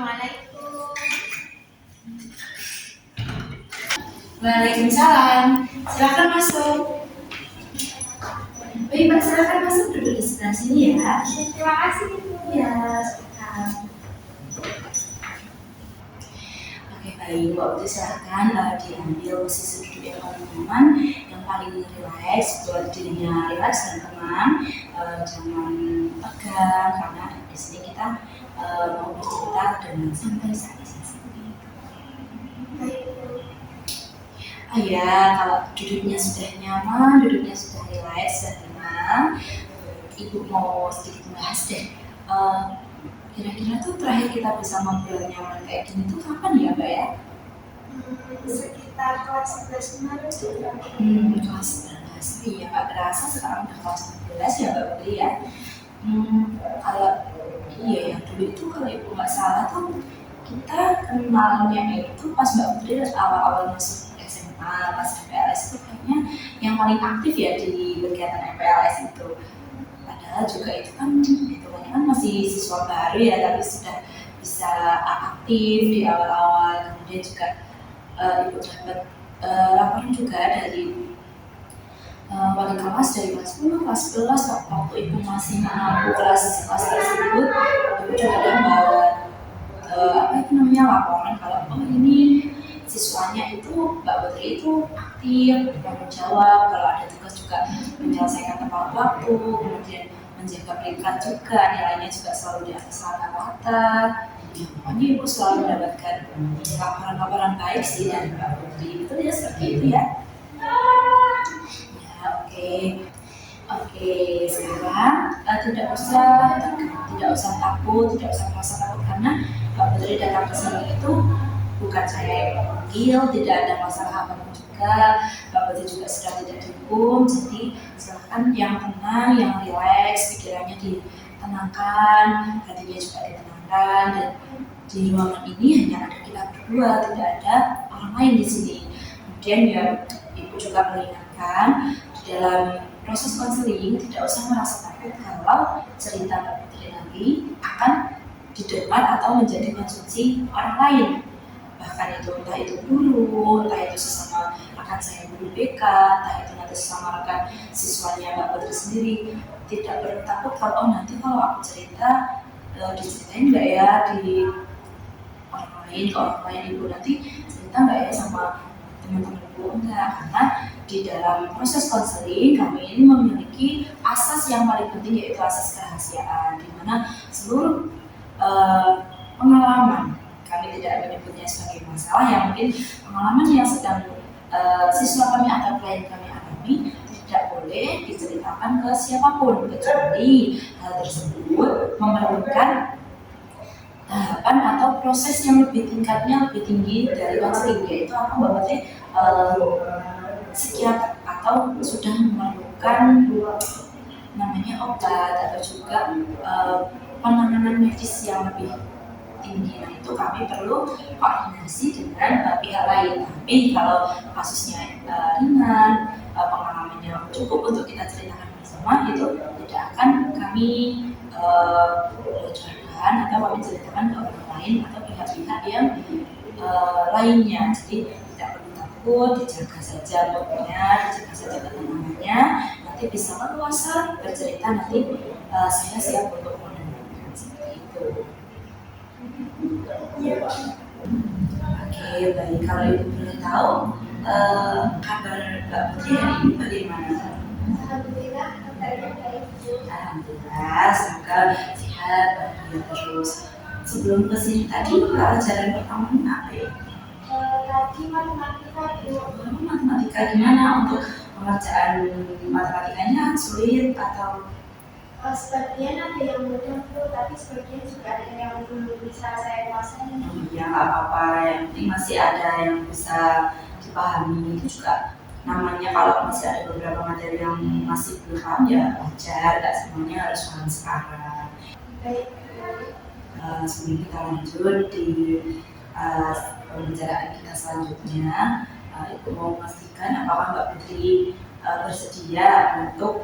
Assalamualaikum. Waalaikumsalam. Silakan masuk. Baik, Mbak, silakan masuk duduk di sebelah sini ya. Terima kasih, Ibu. Iya, silakan. Oke, baik. Waktu silakan diambil posisi duduk yang paling nyaman, yang paling rileks, buat dirinya rileks dan tenang. Jangan tegang, karena di sini kita mau bercerita dengan santai saja. Ya, kalau duduknya sudah nyaman, duduknya sudah rileks dan tenang, Ibu mau sedikit membahas deh. Kira-kira tuh terakhir kita bisa ngobrol nyaman kayak gini tuh kapan ya, Mbak ya? Sekitar kelas 11 kemarin juga. Kelas 11. Iya, Mbak berasa sekarang udah kelas 12 ya, Mbak Putri ya. Kalau iya ya, dulu itu kalau Ibu nggak salah tuh kita kenalnya itu pas Mbak Putri awal-awal masuk SMA, pas MPLS itu kayaknya yang paling aktif ya di kegiatan MPLS itu. Padahal juga itu kan masih siswa baru ya, tapi sudah bisa aktif di awal-awal. Kemudian juga Ibu dapat laporan juga dari wali kelas dari kelas 10, kelas 11 waktu Ibu masih mengampu kelas tersebut. Ibu juga dapat laporan kalau ini siswanya itu Mbak Putri itu aktif, bertanggung jawab, kalau ada tugas juga menyelesaikan tepat waktu, kemudian menjaga peringkat juga, nilainya juga selalu di atas rata-rata. Pokoknya Ibu selalu mendapatkan laporan-laporan baik sih dari Mbak Putri. Betul ya, seperti itu ya? Ya, oke. Sekarang tidak usah takut, tidak usah merasa takut karena Mbak Putri datang ke sini itu bukan saya yang memanggil, tidak ada masalah apapun juga. Mbak Putri juga sudah tidak dihukum, jadi silakan yang tenang, yang rileks, pikirannya ditenangkan, hatinya juga ditenangkan. Dan di ruangan ini hanya ada kita berdua, tidak ada orang lain di sini. Kemudian ya, Ibu juga mengingatkan di dalam proses konseling tidak usah merasa takut kalau cerita Mbak Putri nanti akan didengar atau menjadi konsumsi orang lain. Bahkan entah itu guru, entah itu sesama rekan saya guru BK, entah itu nanti sesama rekan siswanya Mbak Putri sendiri. Tidak perlu takut kalau nanti kalau aku cerita diceritain nggak ya di orang lain Ibu nanti cerita nggak ya sama teman-temanku, enggak, karena di dalam proses konseling kami ini memiliki asas yang paling penting, yaitu asas kerahasiaan, di mana seluruh pengalaman, kami tidak menyebutnya sebagai masalah, yang mungkin pengalaman yang sedang siswa kami atau klien kami alami tidak boleh diceritakan ke siapapun, kecuali hal tersebut memerlukan tahapan atau proses yang tingkatnya lebih tinggi dari konseling, yaitu apa Mbak Putri, psikiater atau sudah memerlukan namanya obat atau juga penanganan medis yang lebih tinggi. Nah, itu kami perlu koordinasi dengan pihak lain. Tapi kalau kasusnya ringan, pengalamannya cukup untuk kita ceritakan bersama, itu tidak akan kami bocorkan atau kami ceritakan ke orang lain atau pihak-pihak yang lainnya. Jadi tidak perlu takut, dijaga saja moodnya, dijaga saja ketenangannya. Nanti bisa leluasa bercerita, nanti saya siap untuk mendengarkan, seperti itu. Oke, baik. Kalau Ibu boleh tahu kabar Mbak Putri hari ini bagaimana? Alhamdulillah, kabarnya baik. Alhamdulillah, semoga sehat, bahagia terus. Sebelum kesini tadi pelajaran pertamanya apa ya? Tadi matematika, Bu. Matematika gimana untuk pengerjaan matematikanya, sulit atau? Sebagian ada yang mudah, Bu, tapi sebagian juga ada yang belum bisa saya kuasai. Ya nggak apa-apa, yang penting masih ada yang bisa dipahami. Itu juga namanya kalau masih ada beberapa materi yang masih belum paham ya belajar, nggak semuanya harus paham sekarang. Baik. Sebelum kita lanjut di pembicaraan kita selanjutnya, Ibu mau memastikan apakah Mbak Putri bersedia untuk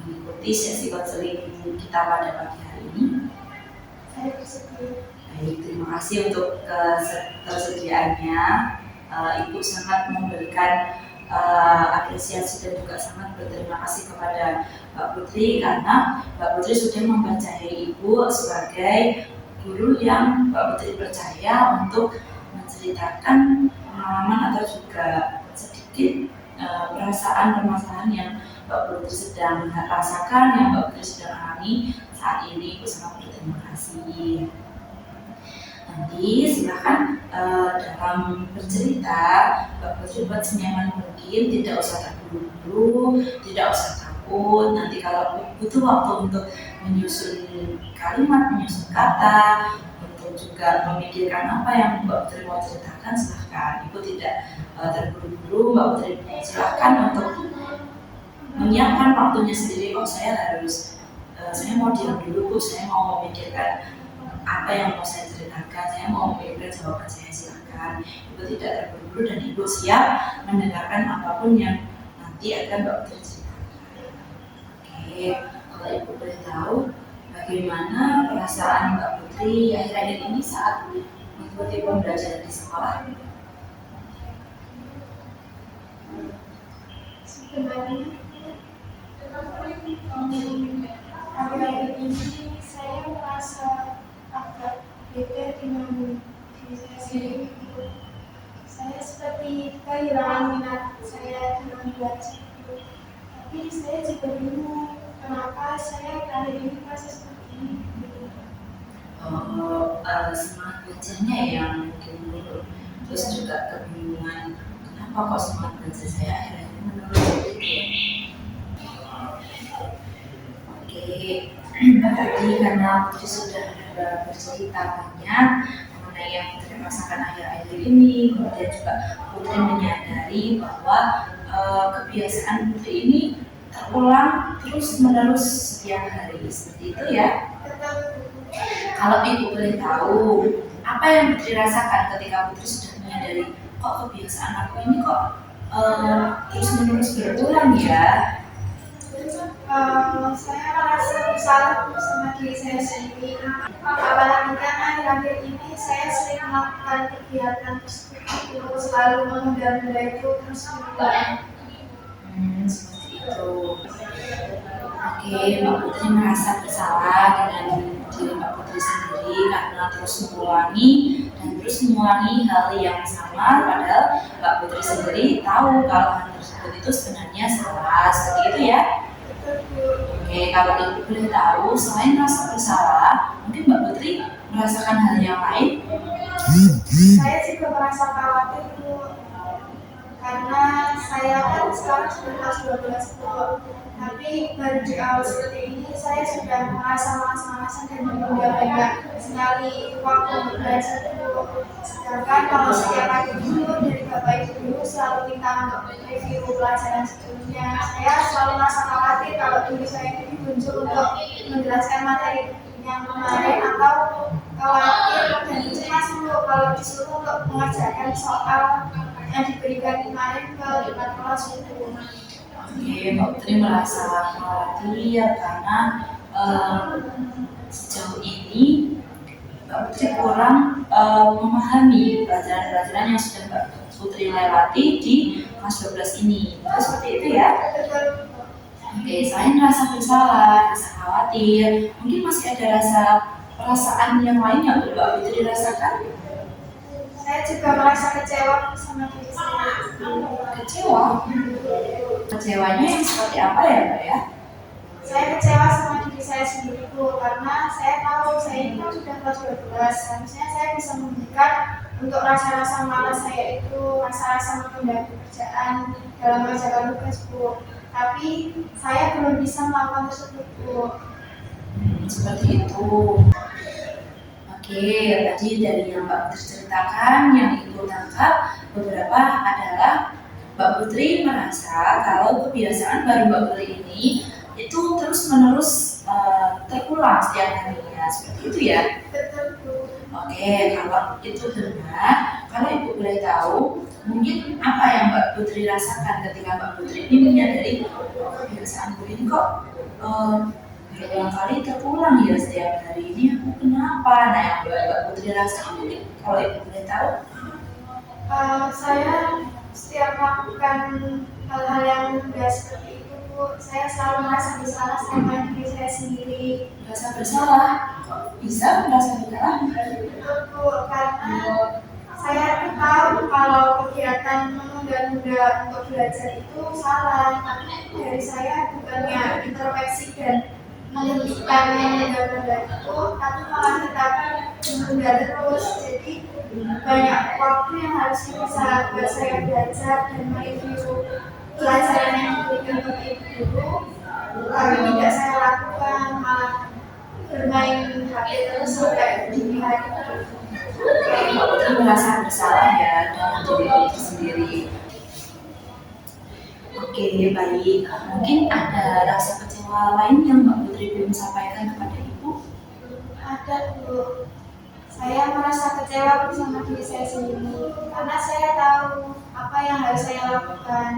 mengikuti sesi konseling kita pada pagi hari ini? Saya saya bersedia. Baik, terima kasih untuk ketersediaannya. Ibu sangat memberikan apresiasi dan juga sangat berterima kasih kepada Mbak Putri karena Mbak Putri sudah mempercayai Ibu sebagai guru yang Mbak Putri percaya untuk menceritakan pengalaman atau juga sedikit perasaan permasalahan yang Mbak Putri sedang rasakan, yang Mbak Putri sedang alami saat ini. Ibu sangat berterima kasih. Nanti silakan dalam bercerita Mbak Putri buat senyaman mungkin, tidak usah terburu-buru, tidak usah takut. Nanti kalau butuh waktu untuk menyusun kalimat, menyusun kata, untuk juga memikirkan apa yang Mbak Putri mau ceritakan, silahkan. Ibu tidak terburu-buru, Mbak Putri silahkan untuk menyiapkan waktunya sendiri. Oh, saya mau diam dulu Bu, saya mau memikirkan apa yang mau saya ceritakan, saya mau memberikan jawaban saya, silakan. Ibu tidak terburu-buru dan Ibu siap mendengarkan apapun yang nanti akan Mbak Putri ceritakan. Oke, kalau Ibu boleh tahu bagaimana perasaan Mbak Putri akhir-akhir ini saat mengikuti pembelajaran di sekolah? Sebenarnya akhir-akhir ini saya merasa agak beda dengan diri saya sendiri. Saya seperti kehilangan minat saya dalam belajar. Tapi saya juga bingung kenapa saya kali ini merasa seperti ini. Semangat belajarnya yang mungkin menurun, terus juga kebingungan kenapa kok semangat belajar saya akhir-akhir ini menurun seperti itu ya. Oke, tadi karena Putri sudah bercerita banyak mengenai yang Putri rasakan akhir-akhir ini, kemudian juga Putri menyadari bahwa kebiasaan Putri ini terulang terus-menerus setiap hari, seperti itu ya. Kalau Ibu boleh tahu, apa yang Putri rasakan ketika Putri sudah menyadari kok kebiasaan aku ini kok terus-menerus berulang ya? Saya merasa bersalah sama diri saya sendiri. Apalagi kan akhir-akhir ini saya sering melakukan kegiatan tersebut, selalu menunda-nunda itu terus berulang. Seperti itu. Oke, Mbak Putri merasa bersalah dengan diri Mbak Putri sendiri karena terus mengulangi hal yang sama, padahal Mbak Putri sendiri tahu kalau hal tersebut itu sebenarnya salah, seperti itu ya. Oke, kalau Ibu boleh tahu, selain rasa bersalah, mungkin Mbak Putri merasakan hal yang lain? Saya juga merasa khawatir Bu, karena saya kan sekarang sudah kelas 12 Bu. Tapi baru di awal seperti ini saya sudah merasa malas-malasan dan menunda banyak sekali waktu untuk belajar Bu. Sedangkan kalau setiap pagi dulu dari Bapak Ibu dulu selalu minta untuk review pelajaran sebelumnya, saya selalu merasa khawatir kalau diri saya ini muncul untuk menjelaskan materi yang kemarin, atau khawatir dan cemas Bu kalau disuruh untuk mengerjakan soal yang diberikan kemarin ke depan kelas Bu. Oke, Mbak Putri merasa khawatir karena sejauh ini Mbak Putri kurang memahami pelajaran-pelajaran yang sudah Mbak Putri lewati di kelas 12 ini. Itu seperti itu ya? Oke, selain rasa bersalah, rasa khawatir, mungkin masih ada perasaan yang lain yang Mbak Putri rasakan? Saya juga merasa kecewa sama diri saya. Kecewa? Kecewanya yang seperti apa ya Mbak ya? Saya kecewa sama diri saya sendiri Bu, karena saya tahu saya ini kan sudah kelas 12, harusnya saya bisa memberikan untuk rasa-rasa malas saya itu, rasa-rasa menunda pekerjaan dalam mengerjakan tugas Bu. Tapi saya belum bisa melakukan tersebut Bu. Seperti itu. Oke, tadi dari yang Mbak Putri ceritakan, yang Ibu tangkap beberapa adalah Mbak Putri merasa kalau kebiasaan baru Mbak Putri ini itu terus-menerus terulang setiap harinya, seperti itu ya? Betul Bu. Oke, kalau itu benar, kalau Ibu boleh tahu, mungkin apa yang Mbak Putri rasakan ketika Mbak Putri ini menyadari kebiasaan Bu ini kok berulang kali terulang ya setiap hari. Ini aku kenapa? Nah, yang Mbak Putri rasakan mungkin kalau Ibu boleh tahu. Saya setiap melakukan hal-hal yang mudah seperti itu, saya selalu merasa bersalah sama diri saya sendiri. Merasa bersalah? Kok bisa merasa bersalah? Itu karena saya tuh tahu kalau kegiatan menunda-nunda untuk belajar itu salah, tapi dari saya bukannya introspeksi dan menghentikan menunda-nunda itu, tapi malah tetap menunda terus. Jadi banyak waktu yang harusnya bisa buat saya belajar dan mereview pelajaran yang diberikan untuk ibu, tapi tidak saya lakukan, malah bermain HP terus sampai dini hari. Mbak Putri merasa bersalah ya dengan diri Putri sendiri. Oke, baik. Mungkin ada rasa kecewa lain yang Mbak Putri belum sampaikan kepada Ibu? Ada, Bu. Saya merasa kecewa sama diri saya sendiri karena saya tahu apa yang harus saya lakukan.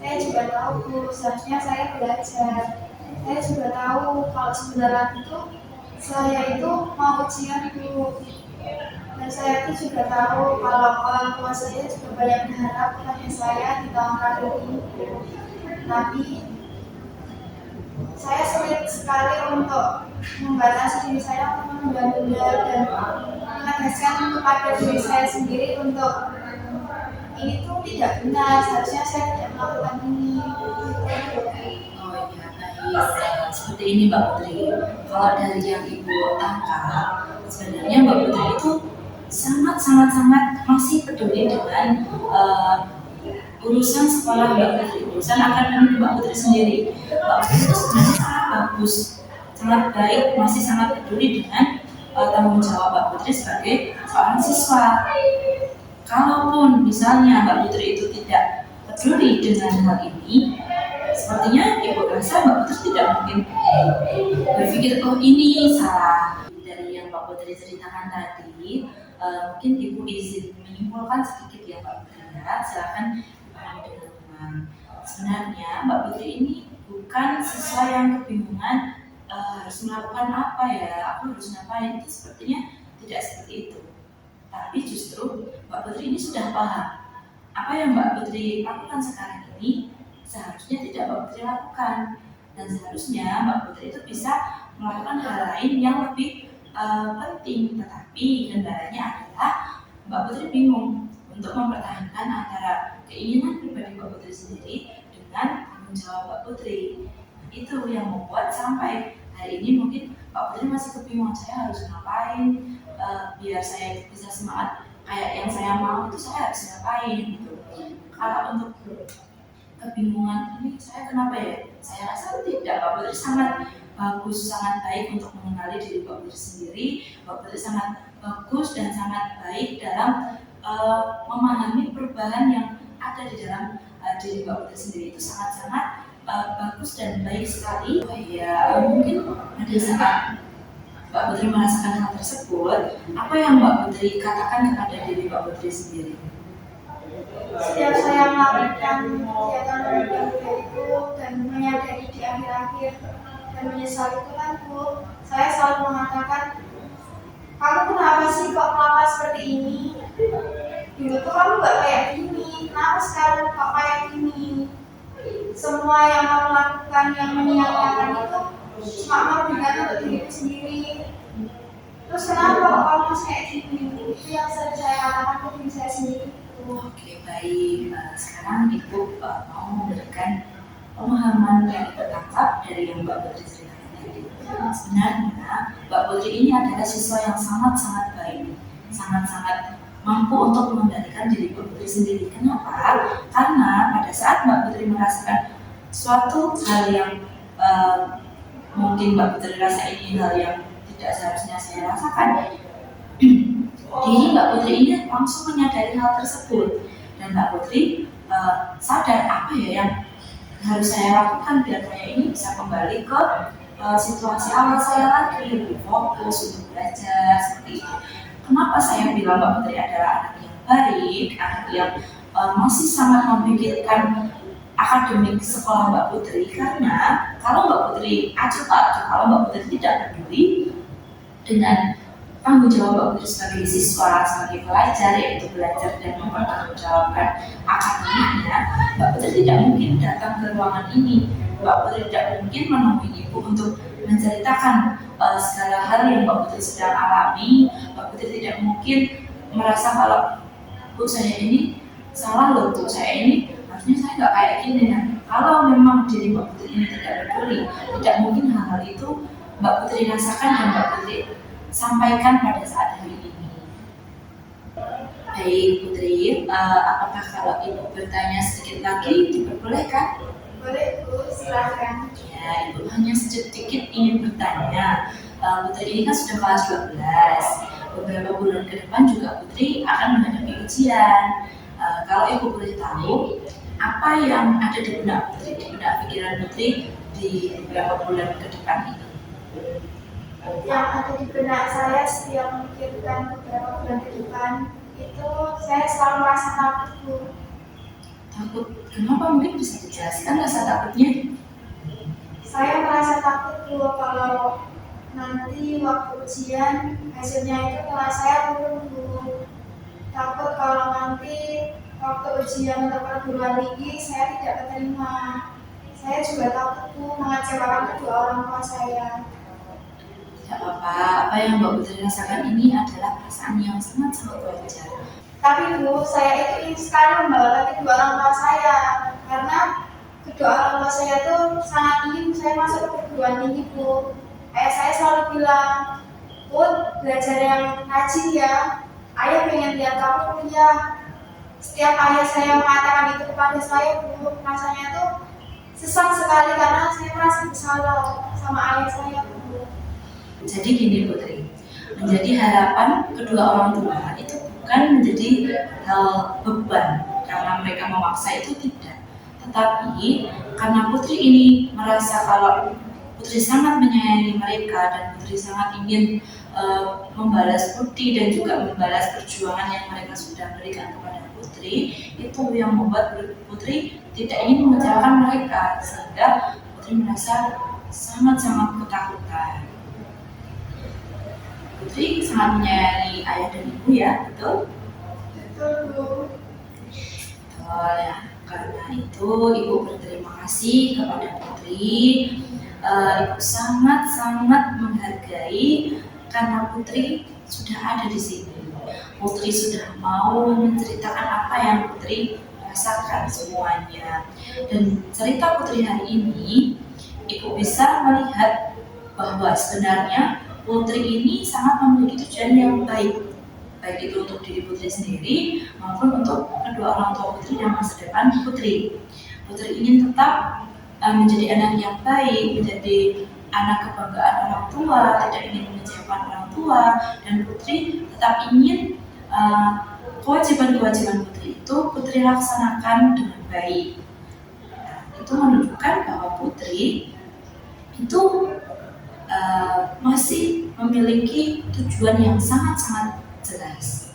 Saya juga tahu, Bu, seharusnya saya belajar. Saya juga tahu kalau sebentar lagi itu saya itu mau ujian, Bu. Dan saya itu juga tahu kalau orang tua saya juga banyak berharap kepada saya di tahun lalu ini. Tapi saya sulit sekali untuk membatasi diri saya untuk menunda-nunda dan menegaskan kepada diri saya sendiri untuk ini tuh tidak benar, seharusnya saya tidak melakukan ini. Oh iya, baik. Seperti ini Mbak Putri. Kalau dari yang Ibu tangkap, sebenarnya Mbak Putri itu sangat masih peduli dengan urusan sekolah Mbak Putri, urusan akademik Mbak Putri sendiri. Mbak Putri itu sebenarnya sangat bagus, sangat baik, masih sangat peduli dengan tanggung jawab Mbak Putri sebagai seorang siswa. Kalaupun misalnya Mbak Putri itu tidak peduli dengan hal ini, sepertinya Ibu rasa Mbak Putri tidak mungkin berpikir, oh ini salah. Dari yang Mbak Putri ceritakan tadi, mungkin Ibu izin menyimpulkan sedikit ya Mbak Putri ya, silahkan dengan teman. Sebenarnya Mbak Putri ini bukan siswa yang kebingungan harus melakukan apa ya, aku harus ngapain, itu sepertinya tidak seperti itu. Tapi justru Mbak Putri ini sudah paham apa yang Mbak Putri lakukan sekarang ini seharusnya tidak Mbak Putri lakukan, dan seharusnya Mbak Putri itu bisa melakukan hal lain yang lebih penting. Tetapi kendalanya adalah Mbak Putri bingung untuk mempertahankan antara keinginan pribadi Mbak Putri sendiri dengan tanggung jawab Mbak Putri. Nah, itu yang membuat sampai hari ini mungkin Mbak Putri masih kebingungan, saya harus ngapain biar saya bisa semangat kayak yang saya mau, itu saya harus ngapain gitu. Kalau untuk kebingungan ini saya kenapa ya, saya rasa tidak. Mbak Putri sangat bagus, sangat baik untuk mengenali diri Mbak Putri sendiri. Mbak Putri sangat bagus dan sangat baik dalam memahami perubahan yang ada di dalam diri Mbak Putri sendiri. Itu sangat-sangat bagus dan baik sekali. Oh ya, mungkin pada saat Mbak Putri merasakan hal tersebut, apa yang Mbak Putri katakan kepada diri Mbak Putri sendiri? Setiap saya melakukan kegiatan menunda-nunda itu dan menyadari di akhir-akhir dan menyesal itu kan, Bu, saya selalu mengatakan, kamu kenapa sih kok melakukan seperti ini? Dulu tuh kamu gak kayak gini, kenapa sekarang kok kayak gini? Semua yang kamu lakukan yang menyenangkan itu cuma merugikan untuk diriku sendiri. Terus kenapa kok kamu masih kayak gini? Itu yang sering saya katakan ke diri saya sendiri. Oke, baik. Sekarang Ibu mau memberikan pemahaman yang tertangkap dari yang Mbak Putri ceritakan tadi. Sebenarnya Mbak Putri ini adalah siswa yang sangat-sangat baik, sangat-sangat mampu untuk mengendalikan diri Mbak Putri sendiri. Kenapa? Karena pada saat Mbak Putri merasakan suatu hal yang mungkin Mbak Putri rasa ini hal yang tidak seharusnya saya rasakan, diri Mbak Putri ini langsung menyadari hal tersebut, dan Mbak Putri sadar apa ya yang harus saya lakukan biar saya ini bisa kembali ke situasi awal saya lagi, lebih fokus untuk belajar seperti itu. Kenapa saya bilang Mbak Putri adalah anak yang baik, anak yang masih sangat memikirkan akademik sekolah Mbak Putri, karena kalau Mbak Putri acuh tak acuh, kalau Mbak Putri tidak peduli dengan tanggung jawab Mbak Putri sebagai siswa, sebagai pelajar, yaitu belajar dan mempertanggungjawabkan akademiknya, Mbak Putri tidak mungkin datang ke ruangan ini. Mbak Putri tidak mungkin menemui Ibu untuk menceritakan segala hal yang Mbak Putri sedang alami. Mbak Putri tidak mungkin merasa kalau Bu saya ini salah loh, Bu saya ini harusnya saya nggak kayak gini. Nah, kalau memang diri Mbak Putri ini tidak peduli, tidak mungkin hal-hal itu Mbak Putri rasakan dan Mbak Putri sampaikan pada saat hari ini. Baik Putri, apakah kalau Ibu bertanya sedikit lagi diperbolehkan? Boleh Bu, silakan. Ya, Ibu hanya sedikit ingin bertanya. Putri ini kan sudah kelas 12. Beberapa bulan ke depan juga Putri akan menghadapi ujian. Kalau Ibu boleh tahu, apa yang ada di benak Putri, di benak pikiran Putri di beberapa bulan ke depan ini? Yang ada di benak saya setiap memikirkan beberapa bulan ke depan itu saya selalu merasa takut Bu. Takut? Kenapa? Mungkin bisa dijelaskan rasa takutnya? Saya merasa takut Bu kalau nanti waktu ujian hasilnya itu nilai saya turun Bu. Takut kalau nanti waktu ujian untuk perguruan tinggi saya tidak keterima. Saya juga takut Bu mengecewakan kedua orang tua saya. Tidak apa-apa, apa yang Mbak Putri rasakan ini adalah perasaan yang sangat-sangat wajar. Tapi Bu, saya itu ingin sekali membanggakan kedua orang tua saya karena kedua orang tua saya tuh sangat ingin saya masuk ke perguruan tinggi Bu. Ayah saya selalu bilang, Put, belajar yang rajin ya. Ayah pengen lihat kamu kuliah. Setiap ayah saya mengatakan itu kepada saya Bu, rasanya tuh sesak sekali karena saya merasa bersalah sama ayah saya Bu. Jadi gini Putri, menjadi harapan kedua orang tua itu bukan menjadi hal beban karena mereka memaksa, itu tidak. Tetapi karena Putri ini merasa kalau Putri sangat menyayangi mereka dan Putri sangat ingin membalas budi dan juga membalas perjuangan yang mereka sudah berikan kepada Putri, itu yang membuat Putri tidak ingin mengecewakan mereka, sehingga Putri merasa sangat-sangat ketakutan. Putri sangat menyayangi ayah dan ibu ya, betul? Betul Bu. Betul ya. Karena itu Ibu berterima kasih kepada Putri. Ibu sangat-sangat menghargai karena Putri sudah ada di sini. Putri sudah mau menceritakan apa yang Putri rasakan semuanya. Dan cerita Putri hari ini, Ibu bisa melihat bahwa sebenarnya Putri ini sangat memiliki tujuan yang baik itu untuk diri Putri sendiri maupun untuk kedua orang tua Putri dan masa depan Putri. Putri ingin tetap menjadi anak yang baik, menjadi anak kebanggaan orang tua, tidak ingin mengecewakan orang tua, dan Putri tetap ingin kewajiban-kewajiban Putri itu Putri laksanakan dengan baik. Itu menunjukkan bahwa Putri itu masih memiliki tujuan yang sangat-sangat jelas.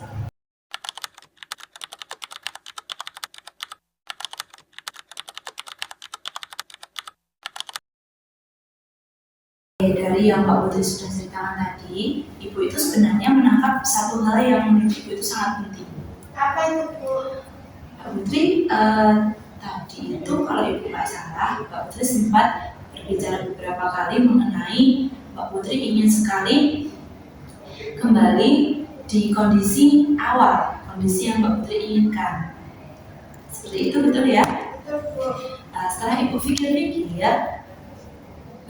Dari yang Mbak Putri sudah ceritakan tadi, Ibu itu sebenarnya menangkap satu hal yang menurut Ibu itu sangat penting. Apa itu Bu? Mbak Putri tadi itu kalau Ibu nggak salah, Mbak Putri sempat berbicara beberapa kali mengenai Mbak Putri ingin sekali kembali di kondisi awal, kondisi yang Mbak Putri inginkan. Seperti itu betul ya? Betul Bu. Setelah Ibu pikir-pikir,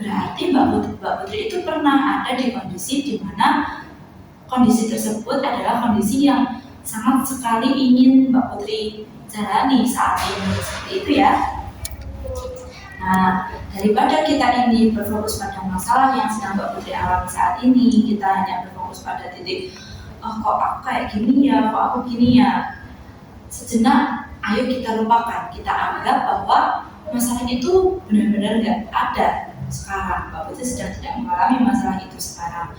berarti Mbak Putri itu pernah ada di kondisi di mana kondisi tersebut adalah kondisi yang sangat sekali ingin Mbak Putri jalani saat ini, seperti itu ya. Nah, daripada kita ini berfokus pada masalah yang sedang Mbak Putri alami saat ini, kita hanya berfokus pada titik, oh kok aku kayak gini ya, kok aku gini ya. Sejenak, ayo kita lupakan, kita anggap bahwa masalah itu benar-benar nggak ada sekarang. Mbak Putri sedang tidak mengalami masalah itu sekarang.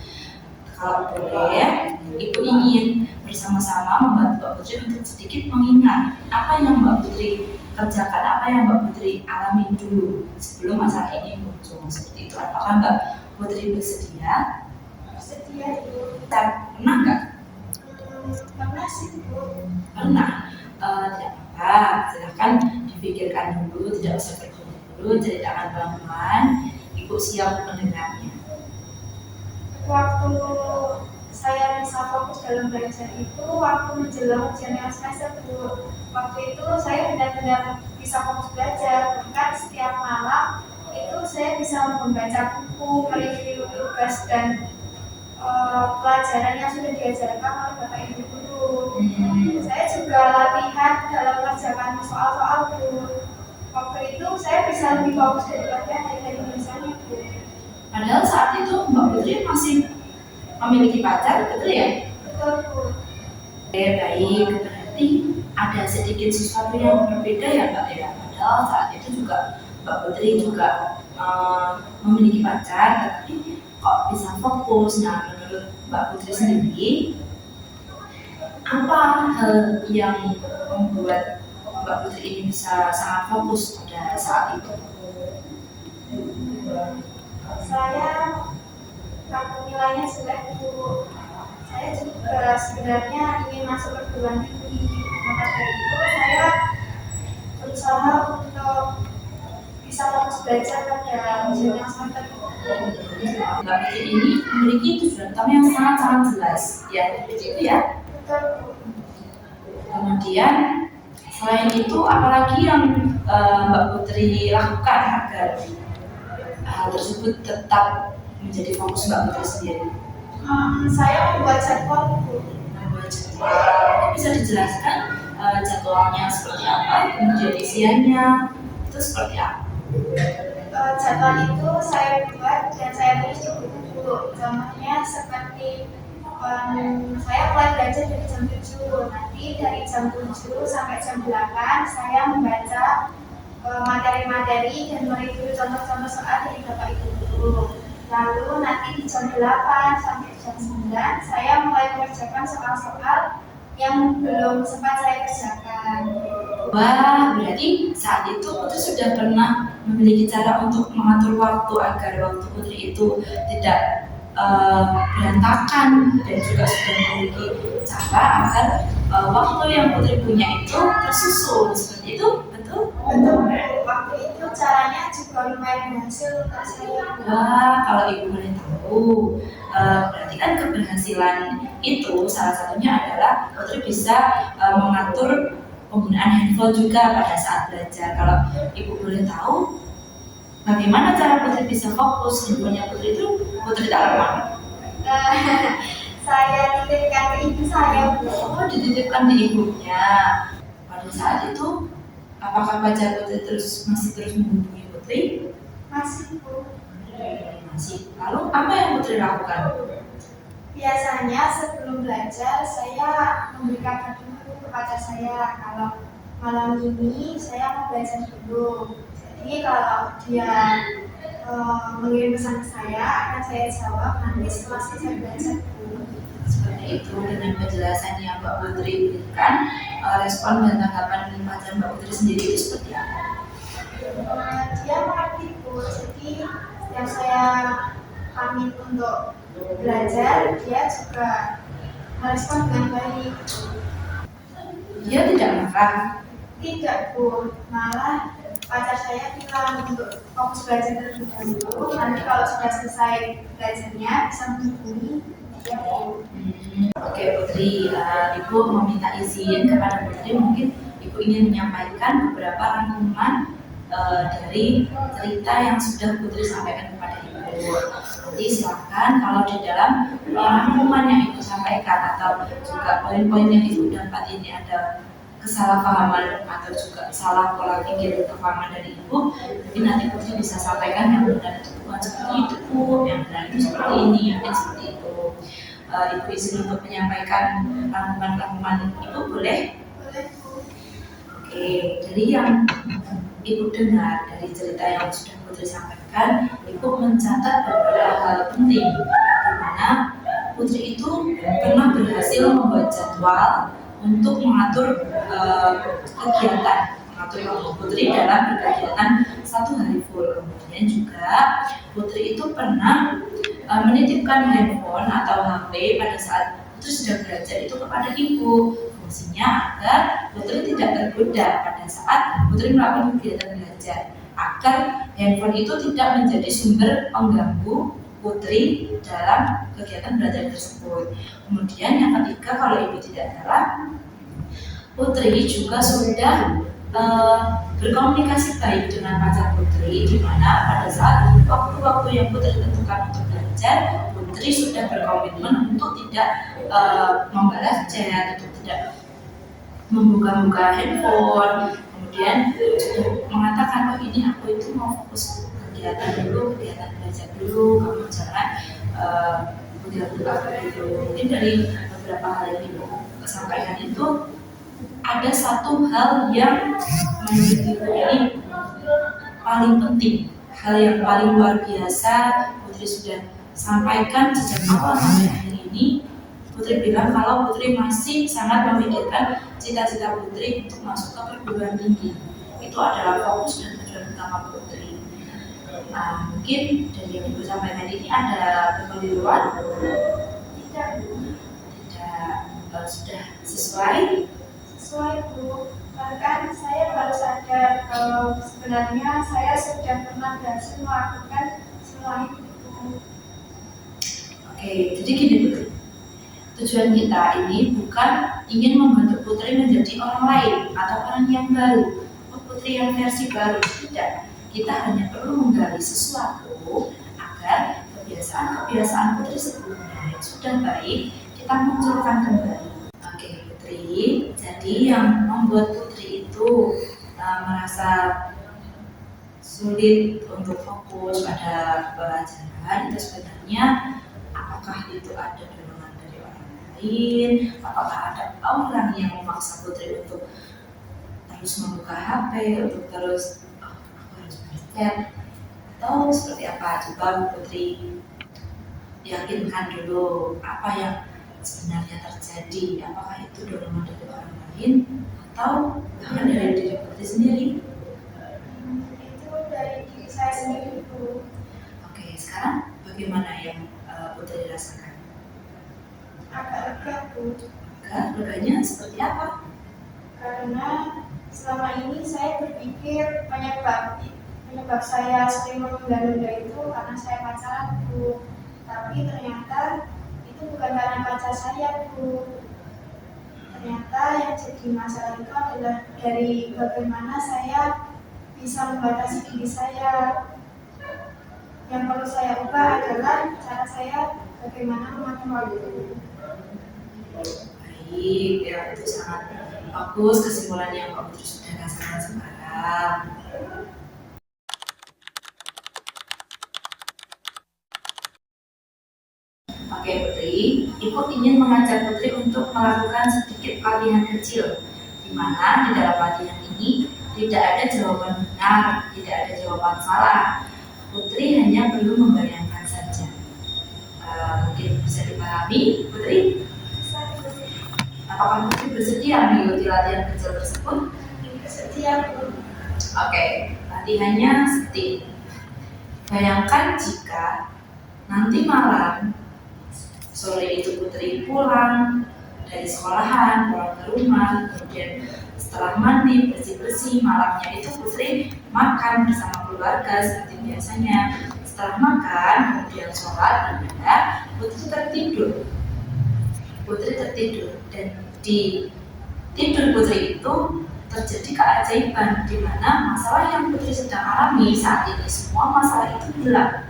Kalau boleh, Ibu ingin bersama-sama membantu Mbak Putri untuk sedikit mengingat apa yang Mbak Putri kerjakan apa yang Mbak Putri alami dulu sebelum masalah ini muncul seperti itu. Apakah Mbak Putri bersedia? Bersedia Bu. Pernah nggak? Pernah sih Bu. Pernah. Tidak apa-apa, silahkan dipikirkan dulu, tidak usah berkerumun dulu, ceritakan pelan-pelan. Ibu siap mendengarnya. Waktu saya bisa fokus dalam belajar itu waktu menjelang ujian semester Bu. Waktu itu saya benar-benar bisa fokus belajar, bahkan setiap malam itu saya bisa membaca buku, mereview tugas dan pelajaran yang sudah diajarkan oleh Bapak Ibu guru. Saya juga latihan dalam mengerjakan soal-soal Bu. Waktu itu saya bisa lebih fokus daripada hari-hari biasanya Bu. Padahal saat itu Mbak Putri masih memiliki pacar, betul ya? Betul Bu. Oke, baik. Berarti ada sedikit sesuatu yang berbeda ya Mbak ya. Padahal saat itu juga Mbak Putri juga memiliki pacar, tapi kok bisa fokus. Nah, menurut Mbak Putri sendiri, apa hal yang membuat Mbak Putri ini bisa sangat fokus pada saat itu? Saya karena nilainya jelek Bu. Saya juga sebenarnya ingin masuk perguruan tinggi. Maka dari itu saya berusaha untuk bisa fokus belajar pada ujian yang sangat Mbak Putri ini memiliki tujuan utama yang sangat-sangat jelas, ya, begitu ya. betul Bu. Kemudian selain itu, apalagi yang Mbak Putri lakukan agar hal tersebut tetap menjadi fokus Mbak Putri sendiri? Saya membuat jadwal Bu. Membuat jadwal, bisa dijelaskan jadwalnya seperti apa, kemudian isiannya itu seperti apa? Jadwal itu saya buat dan saya tulis di buku. Contohnya seperti saya mulai belajar dari jam 7. Nanti dari jam 7 sampai jam 8 saya membaca materi-materi dan mereview contoh-contoh soal dari Bapak Ibu guru. Lalu nanti di jam 8 sampai jam 9 saya mulai mengerjakan soal-soal yang belum sempat saya kerjakan. Wah, berarti saat itu Putri sudah pernah memiliki cara untuk mengatur waktu agar waktu Putri itu tidak berantakan, dan juga sudah memiliki cara agar waktu yang Putri punya itu tersusun seperti itu, betul? Betul, waktu itu caranya juga lumayan berhasil untuk saya. Wah, kalau Ibu boleh tahu, berarti kan keberhasilan itu salah satunya adalah Putri bisa mengatur penggunaan handphone juga pada saat belajar. Kalau Ibu boleh tahu, bagaimana cara Putri bisa fokus? Handphonenya Putri itu Putri taruh mana? Saya titipkan ke ibu saya. Oh, dititipkan di ibunya. Pada saat itu, apakah pacar Putri masih terus menghubungi Putri? Masih Bu. Masih. Lalu apa yang Putri lakukan? Biasanya sebelum belajar saya memberikan dulu ke pacar saya kalau malam ini saya mau belajar dulu. Jadi kalau dia mengirim pesan ke saya akan saya jawab nanti setelah saya belajar dulu. Seperti itu, dengan penjelasan yang Mbak Putri berikan, respon dan tanggapan pacar Mbak Putri sendiri itu seperti apa? Dia mengerti Bu, jadi yang saya pamit untuk belajar dia juga merespon dengan baik. Dia tidak marah. Tidak Bu, malah pacar saya bilang untuk fokus belajar terlebih dahulu. Nanti kalau sudah selesai belajarnya bisa menghubungi dia Bu. Oke Putri, Ibu meminta izin kepada Putri, mungkin Ibu ingin menyampaikan beberapa rangkuman dari cerita yang sudah Putri sampaikan kepada Ibu. Nanti silakan kalau di dalam rangkuman yang Ibu sampaikan atau juga poin-poin yang Ibu dapat ini ada kesalahpahaman atau juga salah pola pikir atau pemahaman dari Ibu, mungkin nanti Putri bisa sampaikan yang benar itu bukan seperti itu Bu, yang benar itu seperti ini, yang seperti itu. Ibu izin untuk menyampaikan rangkuman-rangkuman Ibu, boleh? Boleh Bu. Oke, dari yang Ibu dengar dari cerita yang sudah Putri sampaikan, Ibu mencatat beberapa hal penting, di mana Putri itu pernah berhasil membuat jadwal untuk mengatur kegiatan, mengatur waktu Putri dalam berkegiatan satu hari full. Kemudian juga Putri itu pernah menitipkan handphone atau HP pada saat Putri sedang belajar itu kepada ibu. Fungsinya agar Putri tidak tergoda pada saat Putri melakukan kegiatan belajar, agar handphone itu tidak menjadi sumber pengganggu Putri dalam kegiatan belajar tersebut. Kemudian yang ketiga, kalau ibu tidak salah, Putri juga sudah berkomunikasi baik dengan pacar Putri, di mana pada saat waktu-waktu yang Putri tentukan untuk belajar, Putri sudah berkomitmen untuk tidak membalas chat, untuk tidak membuka-buka handphone. Kemudian sudah mengatakan, oh ini aku itu mau fokus kegiatan belajar dulu, kamu jangan buka dulu. Mungkin dari beberapa hal yang ibu sampaikan itu ada satu hal yang menurut ibu ini paling penting, hal yang paling luar biasa Putri sudah sampaikan sejak awal sampai akhir ini. Putri bilang kalau Putri masih sangat memikirkan cita-cita Putri untuk masuk ke perguruan tinggi. Itu adalah fokus dan tujuan utama Putri. Nah, mungkin dari yang ibu sampaikan ini ada kekeliruan? Tidak, sudah sesuai? Sesuai Bu, bahkan saya baru sadar kalau sebenarnya saya sudah pernah berhasil melakukan semua itu. Oke, jadi gini Putri, tujuan kita ini bukan ingin membentuk Putri menjadi orang lain atau orang yang baru, Putri yang versi baru, tidak. Kita hanya perlu menggali sesuatu agar kebiasaan-kebiasaan Putri sebelumnya yang sudah baik kita munculkan kembali. Oke Putri, jadi yang membuat Putri itu merasa sulit untuk fokus pada pelajaran itu sebenarnya apakah itu ada dorongan dari orang lain, apakah ada orang yang memaksa Putri untuk terus membuka HP, untuk terus chat, atau seperti apa? Coba Putri yakinkan dulu apa yang sebenarnya terjadi, apakah itu dorongan dari orang lain atau bahkan dari diri Putri sendiri? Itu dari diri saya sendiri Bu. Oke, sekarang bagaimana yang Putri rasakan? Agak lega Bu. Leganya seperti apa? Karena selama ini saya berpikir penyebab saya sering menunda-nunda itu karena saya pacaran Bu. Tapi ternyata itu bukan karena pacar saya Bu. Ternyata yang jadi masalah itu adalah dari bagaimana saya bisa membatasi diri saya. Yang perlu saya ubah adalah cara saya bagaimana mengatur waktu. Baik, ya itu sangat bagus kesimpulan yang Pak Putri sudah rasakan sekarang. Oke Putri, Ibu ingin mengajak Putri untuk melakukan sedikit latihan kecil, di mana di dalam latihan ini tidak ada jawaban benar, tidak ada jawaban salah. Putri hanya perlu membayangkan saja. Mungkin bisa dipahami, Putri? Apakah Putri bersedia mengikuti latihan kecil tersebut? Bersedia Bu. Oke, latihannya seperti ini. Bayangkan jika nanti malam sore itu Putri pulang dari sekolahan, pulang ke rumah, kemudian setelah mandi, bersih-bersih, malamnya itu Putri makan bersama keluarga seperti biasanya. Setelah makan, kemudian sholat, Putri tertidur. Dan di tidur Putri itu terjadi keajaiban di mana masalah yang Putri sedang alami saat ini, semua masalah itu hilang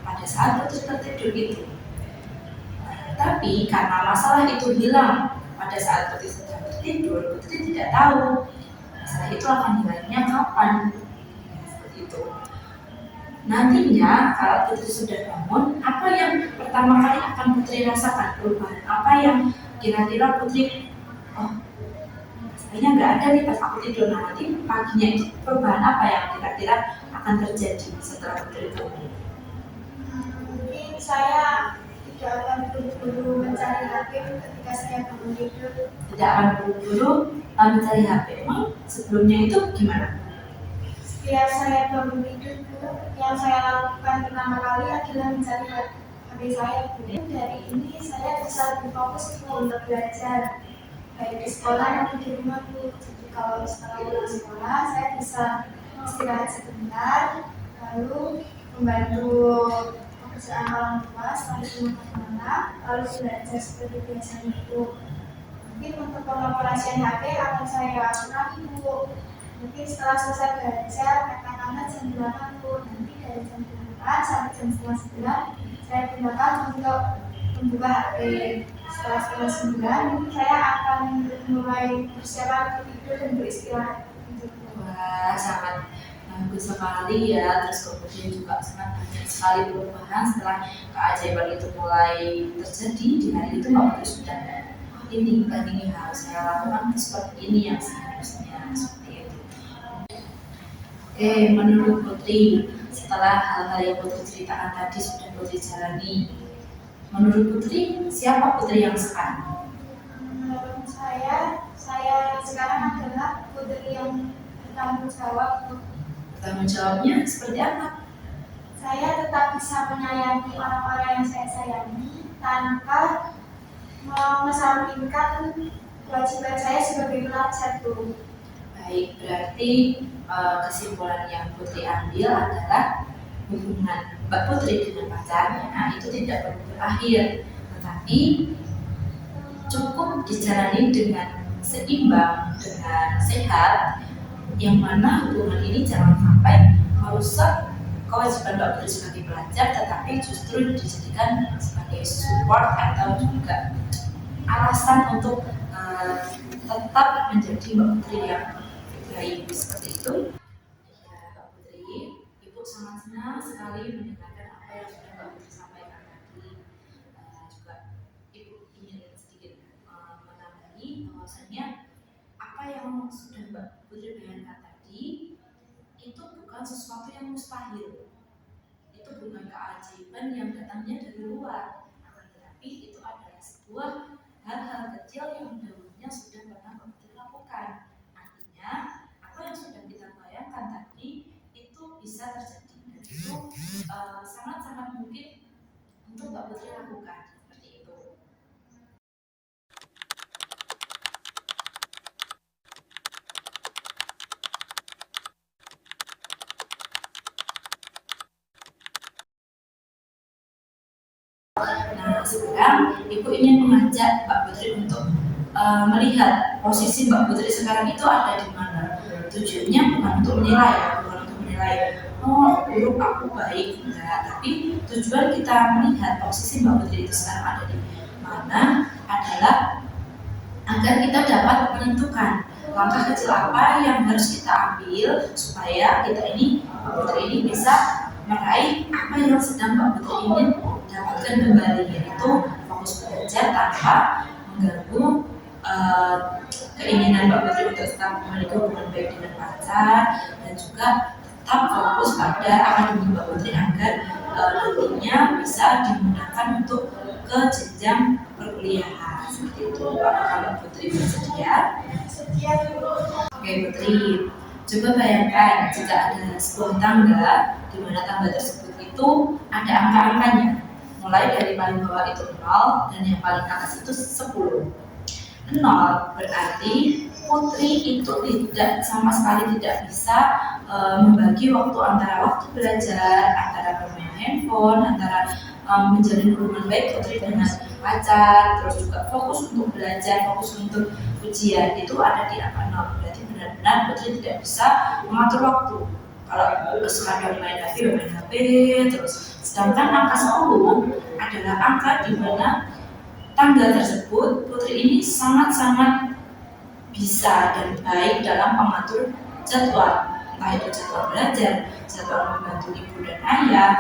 pada saat Putri tertidur itu. Tapi karena masalah itu hilang pada saat Putri sedang tertidur, Putri tidak tahu masalah itu akan hilangnya kapan. Seperti itu. Nantinya kalau Putri sudah bangun, apa yang pertama kali akan Putri rasakan? Perubahan apa yang kira-kira Putri, oh masalahnya nggak ada nih pas aku tidur. Nanti paginya itu perubahan apa yang kira-kira akan terjadi setelah Putri bangun? Mungkin saya tidak akan buru-buru mencari HP ketika saya bangun tidur. Tidak akan buru-buru mencari HP. Emang sebelumnya itu gimana? Setiap saya bangun tidur, yang saya lakukan pertama kali adalah mencari HP saya. Dari ini saya bisa lebih fokus untuk belajar, baik di sekolah maupun di rumah. Jadi kalau setelah pulang sekolah, saya bisa istirahat sebentar, lalu membantu pekerjaan orang tua, setelah itu makan malam, lalu belajar seperti biasanya itu. Mungkin untuk pengoperasian HP akan saya kurangi Bu. Mungkin setelah selesai belajar, katakanlah jam 8 Bu. Nanti dari jam 8 sampai jam setengah 9 saya gunakan untuk membuka HP. Setelah setengah 9 mungkin saya akan mulai persiapan untuk tidur dan beristirahat. Wah, sangat bagus sekali ya. Terus kemudian juga sangat banyak sekali perubahan setelah keajaiban itu mulai terjadi di hari itu. Mbak Putri sudah ini harus saya lakukan seperti ini yang seharusnya seperti itu. Oke, menurut Putri, setelah hal-hal yang Putri ceritakan tadi sudah Putri jalani, menurut Putri siapa Putri yang sekarang? Menurut saya yang sekarang adalah putri yang bertanggung jawab. Tanggung jawabnya seperti apa? Saya tetap bisa menyayangi orang-orang yang saya sayangi tanpa mengesampingkan kewajiban saya sebagai pelajar tuh. Baik, berarti kesimpulan yang Putri ambil adalah hubungan Mbak Putri dengan pacarnya itu tidak perlu berakhir, tetapi cukup dijalani dengan seimbang, dengan sehat, yang mana hubungan ini jangan sampai merusak kewajiban Mbak Putri sebagai pelajar, tetapi justru dijadikan sebagai support atau juga alasan untuk tetap menjadi Mbak Putri yang baik seperti itu. Ya, Mbak Putri, Ibu sangat senang sekali mendengarkan apa yang sudah Mbak Putri sampaikan tadi. Juga Ibu ingin sedikit menambahi bahwasanya apa yang sudah Mbak Putri bayangkan tadi itu bukan sesuatu yang mustahil. Itu bukan keajaiban yang datangnya dari luar, akan tetapi itu adalah sebuah hal-hal kecil yang dahulunya sudah pernah Mbak Putri lakukan. Artinya apa yang sudah kita bayangkan tadi itu bisa terjadi dan itu sangat-sangat mungkin untuk Mbak Putri lakukan seperti itu. Nah, sekarang Ibu ingin mengajak Mbak Putri untuk melihat posisi Mbak Putri sekarang itu ada di mana. Tujuannya bukan untuk menilai ya, bukan untuk menilai oh guru aku baik, enggak. Tapi tujuan kita melihat posisi Mbak Putri itu sekarang ada di mana adalah agar kita dapat menentukan langkah kecil apa yang harus kita ambil supaya kita ini Mbak Putri ini bisa meraih apa yang sedang Mbak Putri ingin dapatkan kembali, yaitu fokus belajar tanpa mengganggu keinginan Mbak Putri untuk tetap memiliki hubungan baik dengan pacar dan juga tetap fokus pada akademik Mbak Putri agar nantinya bisa dimudahkan untuk ke jenjang perkuliahan seperti itu. Apakah Mbak Putri bersedia? Setia dulu. Oke Putri, coba bayangkan jika ada sebuah tangga di mana tangga tersebut itu ada angka-angkanya. Mulai dari paling bawah itu 0 dan yang paling atas itu 10. 0 berarti Putri itu tidak sama sekali tidak bisa membagi waktu antara waktu belajar, antara bermain handphone, antara menjalin hubungan baik Putri dengan pacar, terus juga fokus untuk belajar, fokus untuk ujian itu ada di angka 0. Berarti benar-benar Putri tidak bisa mengatur waktu. Kalau sekadar main HP, terus. Sedangkan angka 10 adalah angka di mana tangga tersebut Putri ini sangat-sangat bisa dan baik dalam mengatur jadwal, entah itu jadwal belajar, jadwal membantu ibu dan ayah,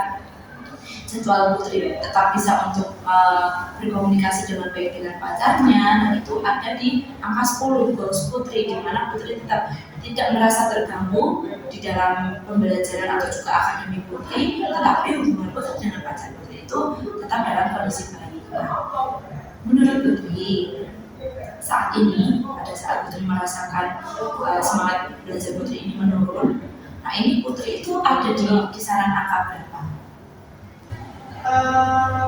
jadwal Putri tetap bisa untuk berkomunikasi dengan baik dengan pacarnya. Nah itu ada di angka 10 goals Putri, di mana Putri tetap tidak merasa terganggu di dalam pembelajaran atau juga akademik Putri, tetapi hubungan Putri dengan pacar Putri itu tetap dalam kondisi baik. Menurut Putri, saat ini pada saat Putri merasakan semangat belajar Putri ini menurun, nah ini Putri itu ada di kisaran angka berapa?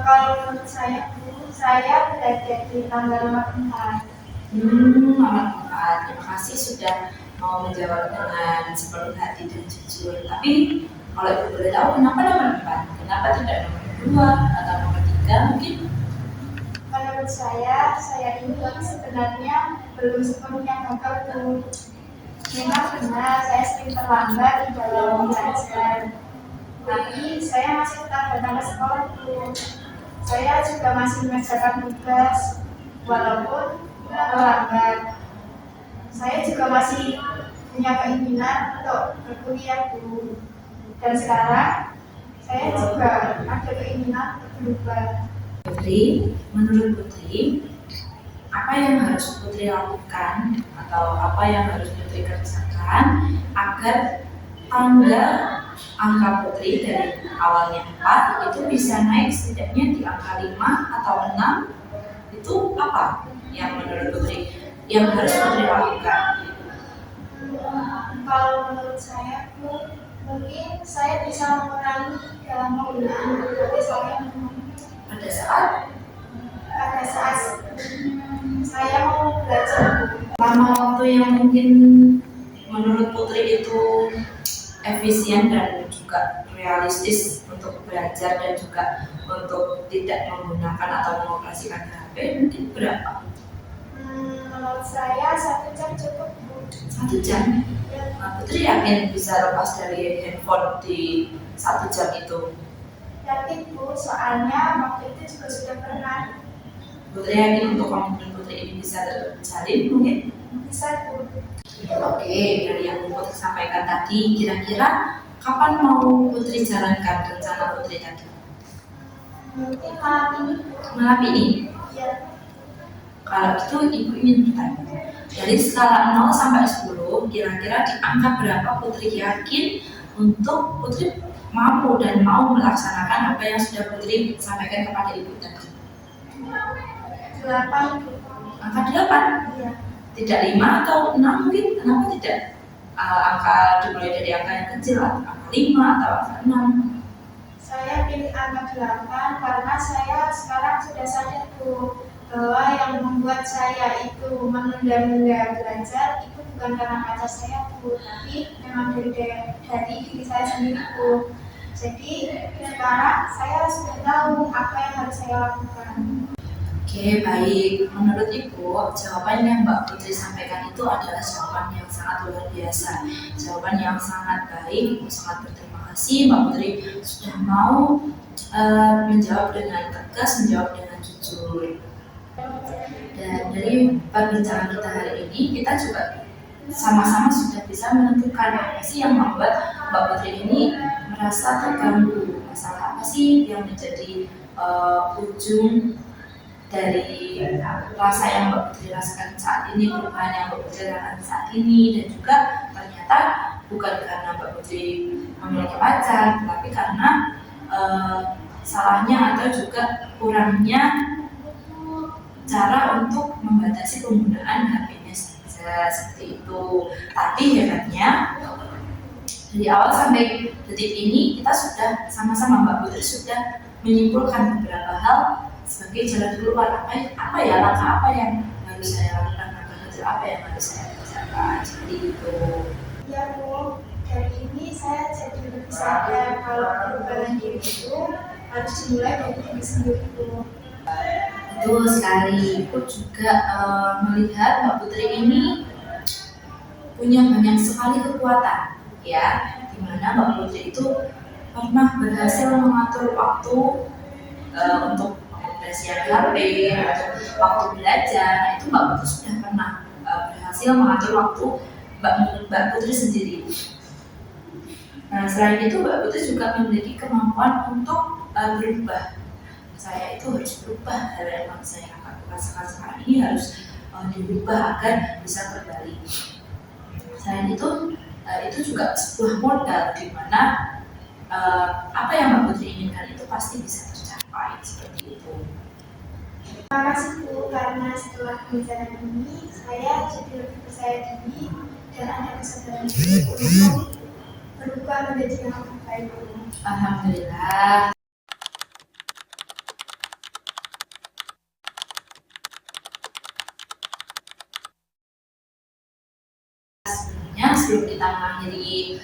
Kalau menurut saya berada di tanggal 4. Nomor 4. Terima kasih sudah mau menjawab dengan sepenuh hati dan jujur. Tapi kalau Ibu boleh tahu kenapa nomor 4? Kenapa tidak nomor 2 atau nomor 3 mungkin? Menurut saya ini sebenarnya belum sepenuhnya gagal tuh. Memang benar saya sering terlambat di dalam belajar. Tapi saya masih tetap datang ke sekolah tuh. Saya juga masih mengerjakan tugas walaupun terlambat. Saya juga masih punya keinginan untuk berkuliah dulu. Dan sekarang saya juga ada keinginan untuk berubah. Putri, menurut Putri, apa yang harus Putri lakukan atau apa yang harus Putri kerjakan agar tangga angka Putri dari awalnya 4 itu bisa naik setidaknya di angka 5 atau 6? Itu apa yang menurut Putri yang harus Putri lakukan? Kalau menurut saya mungkin saya bisa mengurangi dalam penggunaan HP saya pada saat saya mau belajar. Lama waktu yang mungkin menurut Putri itu efisien dan juga realistis untuk belajar dan juga untuk tidak menggunakan atau mengoperasikan HP mungkin berapa? Menurut saya 1 jam cukup. 1 jam? Putri yakin bisa lepas dari handphone di 1 jam itu? Yakin Bu, soalnya waktu itu juga sudah pernah. Putri yakin untuk komitmen Putri ini bisa terjalin mungkin? Bisa Bu. Oke, dari yang Putri sampaikan tadi, kira-kira kapan mau Putri jalankan rencana Putri tadi? Mungkin malam ini. Malam ini? Ya. Kalau itu Ibu ingin bertanya, dari skala 0 sampai 10, kira-kira di angka berapa Putri yakin untuk Putri mampu dan mau melaksanakan apa yang sudah Putri sampaikan kepada Ibu tadi? 8. Angka 8? Iya. Tidak 5 atau 6 mungkin? Kenapa tidak angka dimulai dari angka yang kecil, angka 5 atau angka 6? Saya pilih angka 8 karena saya sekarang sudah sadar tuh bahwa yang membuat saya itu menunda-nunda belajar itu bukan karena pacar saya tuh, tapi memang dari diri saya sendiri tuh. Jadi sekarang saya sudah tahu apa yang harus saya lakukan. Oke, baik. Menurut Ibu, jawaban yang Mbak Putri sampaikan itu adalah jawaban yang sangat luar biasa, jawaban yang sangat baik. Ibu sangat berterima kasih Mbak Putri sudah mau menjawab dengan tegas, menjawab dengan jujur. Dan dari perbincangan kita hari ini, kita juga sama-sama sudah bisa menentukan apa sih yang membuat Mbak Putri ini merasa terganggu, masalah apa sih yang menjadi ujung dari rasa yang Mbak Putri rasakan saat ini, perubahan yang Mbak Putri rasakan saat ini, dan juga ternyata bukan karena Mbak Putri memiliki pacar, tapi karena salahnya atau juga kurangnya cara untuk membatasi penggunaan HP-nya saja, seperti itu. Tapi hebatnya dari awal sampai detik ini kita sudah sama-sama Mbak Putri sudah menyimpulkan beberapa hal sebagai jalan keluar. Apa ya langkah apa yang harus saya lakukan, langkah kecil apa yang harus saya kerjakan, seperti itu. Ya Bu, dari ini saya jadi lebih sadar kalau perubahan diri itu harus dimulai dari diri sendiri Bu. Betul sekali. Aku juga melihat Mbak Putri ini punya banyak sekali kekuatan, ya, dimana Mbak Putri itu pernah berhasil mengatur waktu untuk mengoperasikan HP, untuk waktu belajar. Nah, itu Mbak Putri sudah pernah berhasil mengatur waktu Mbak Putri sendiri. Nah, selain itu Mbak Putri juga memiliki kemampuan untuk berubah. Saya itu harus berubah dari yang saya lakukan sekarang ini harus dirubah agar bisa kembali. Selain itu juga sebuah modal di mana apa yang Mbak Putri inginkan itu pasti bisa tercapai, seperti itu. Terima kasih Bu, karena setelah pembicaraan ini saya jadi lebih percaya diri dan ada kesadaran diri untuk berubah menjadi yang lebih baik. Alhamdulillah. Sebelum kita mengakhiri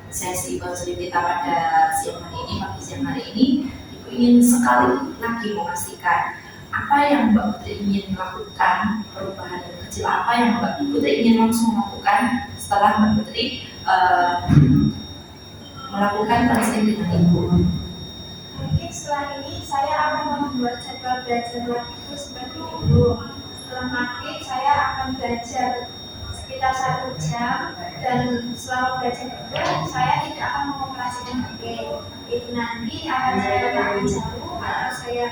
sesi konseling kita pada siang hari ini, Ibu ingin sekali lagi memastikan apa yang Mbak Putri ingin lakukan, perubahan kecil apa yang Mbak Putri ingin langsung lakukan setelah Mbak Putri melakukan konseling dengan Ibu. Mungkin setelah ini saya akan membuat jadwal belajar lagi seperti dulu. Setelah maghrib saya akan belajar sekitar 1 jam, dan selama belajar itu saya tidak akan mengoperasikan HP. Itu nanti akan saya letakkan jauh atau saya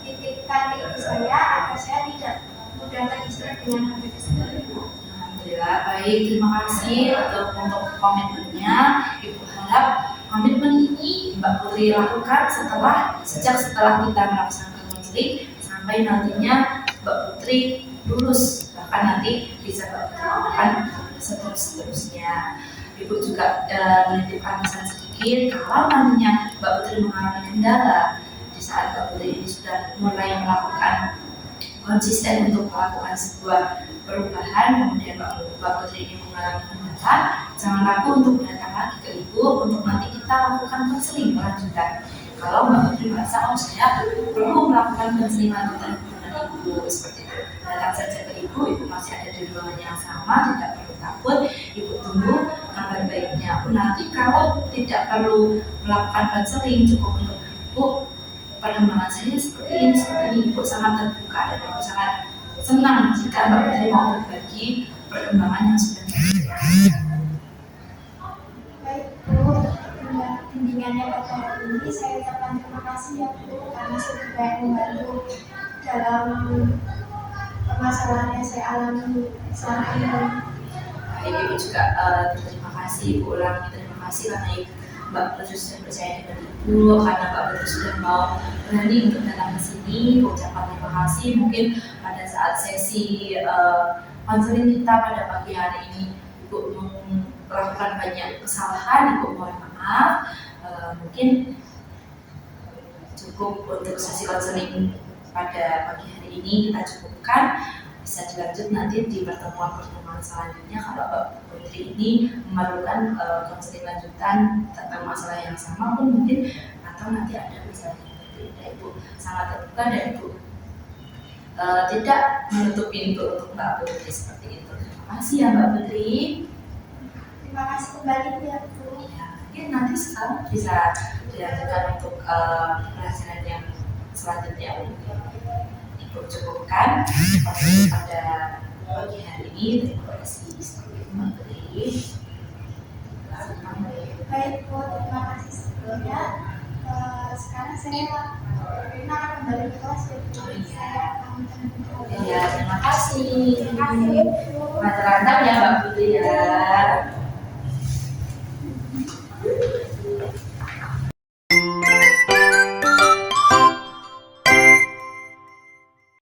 titipkan ke ibu saya agar saya tidak mudah terdistract dengan HP tersebut. Alhamdulillah, baik, terima kasih untuk komitmennya. Ibu harap komitmen ini Mbak Putri lakukan sejak setelah kita melaksanakan konseling sampai nantinya Mbak Putri lulus, bahkan nanti bisa Mbak Putri lakukan seterusnya. Ibu juga menitipkan pesan sedikit, kalau nantinya Mbak Putri mengalami kendala di saat Mbak Putri ini sudah mulai melakukan konsisten untuk melakukan sebuah perubahan, kemudian Mbak Putri ini mengalami kendala, jangan ragu untuk datang lagi ke Ibu untuk nanti kita lakukan konseling lanjutan. Kalau Mbak Putri merasa saya perlu melakukan konseling lanjutan dengan Ibu seperti itu, datang saja ke Ibu masih ada di ruangan yang sama, tidak perlu takut. Ibu tunggu kabar baiknya. Nanti kalau tidak perlu melakukan konseling, cukup untuk Ibu perkembangan saya seperti ini, Ibu sangat terbuka dan Ibu sangat senang jika Mbak Putri mau berbagi perkembangan yang sudah terjadi. Baik Bu, bimbingannya pada hari ini saya ucapkan terima kasih ya Bu, karena sudah banyak membantu dalam permasalahan yang saya alami selama ini. Baik, Ibu juga terima kasih, Ibu ulangi terima kasih karena Mbak Putri sudah percaya dengan Ibu, karena Mbak Putri sudah mau berani untuk datang ke sini. Ucapan terima kasih. Mungkin pada saat sesi konseling kita pada pagi hari ini Ibu melakukan banyak kesalahan, Ibu mohon maaf. Mungkin cukup untuk sesi konseling pada pagi hari ini kita cukupkan. Bisa dilanjut nanti di pertemuan selanjutnya kalau Mbak Putri ini memerlukan konseling lanjutan tentang masalah yang sama pun mungkin, atau nanti ada masalah yang berbeda. Ibu sangat terbuka dan Ibu tidak menutup pintu untuk Mbak Putri seperti itu. Terima kasih ya Mbak Putri. Terima kasih kembali ya Bu. Ya, mungkin nanti sekarang bisa dilanjutkan untuk pelajaran yang selanjutnya. Ibu cukupkan pada pagi hari ini. Terima kasih Mbak Putri. Baik Bu, terima kasih sebelumnya. Sekarang saya akan kembali ke kelas ya Bu. Saya akan Ya, terima kasih. Terima kasih Bu. Mantap ya Mbak Putri ya.